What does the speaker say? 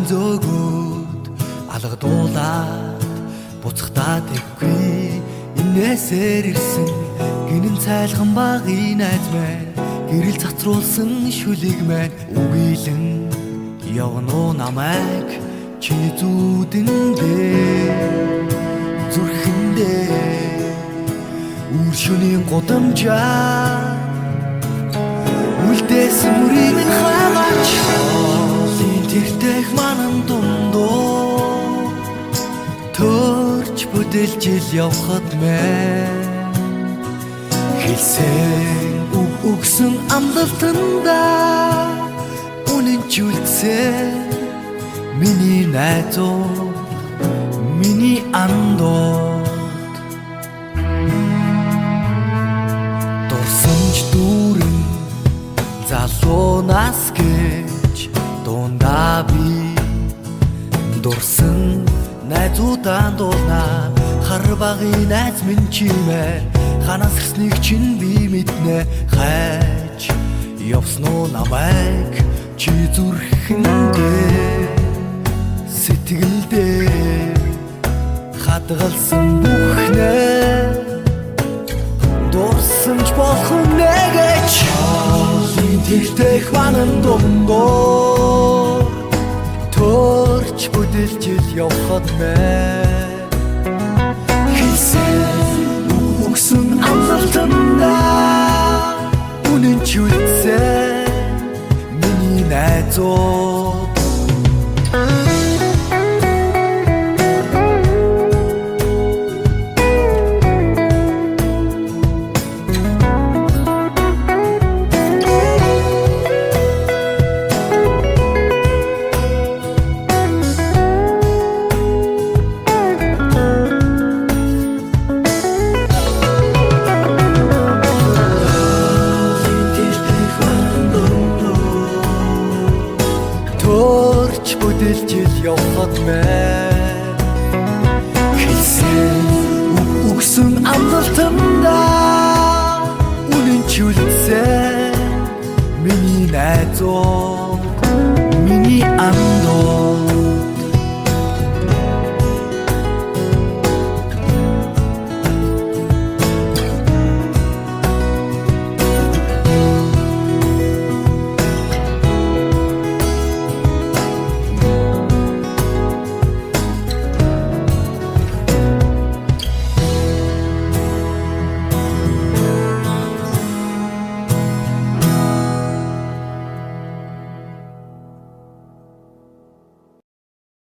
зөөгөөд алгадуулаад буцахтаа тэггүй инээсээр ирсэн гинэн цайлхан багын найз маань гэрэл цацруулсан шүлэг маань үгийлэн явна уу намайг чиний зүудэндээ зүрхэндээ үр шөнийн гудамжаа үлдээсэн мөрийг хаагач тэртэх манан дундуу төрч бүдэлжил явхад мэн хэлсэн өгсөн амлалтанда үнэнчүүлсэн миний найзуу миний андууд дурсамж дүүрэн залуунаас гэж дундаа би дурсан найзуудаа дуулнаа хар багын найз минь чимээ ханаас гиснийг чинь би мэднэ хайж явсноо намайг чи зүрхэндээ сэтгэлдээ хадгалсан бүхнээ дурсамж болох нэгэж тэртэх манан дундуу төрч бүдэлжил явхад мэн хэлсэн өгсөн амлалтанда үнэнчүүлсэн миний найзууд төрч бүдэлжил явхад мэн хэлсэн өгсөн амлалтанда үнэнчүүлсэн миний найзуу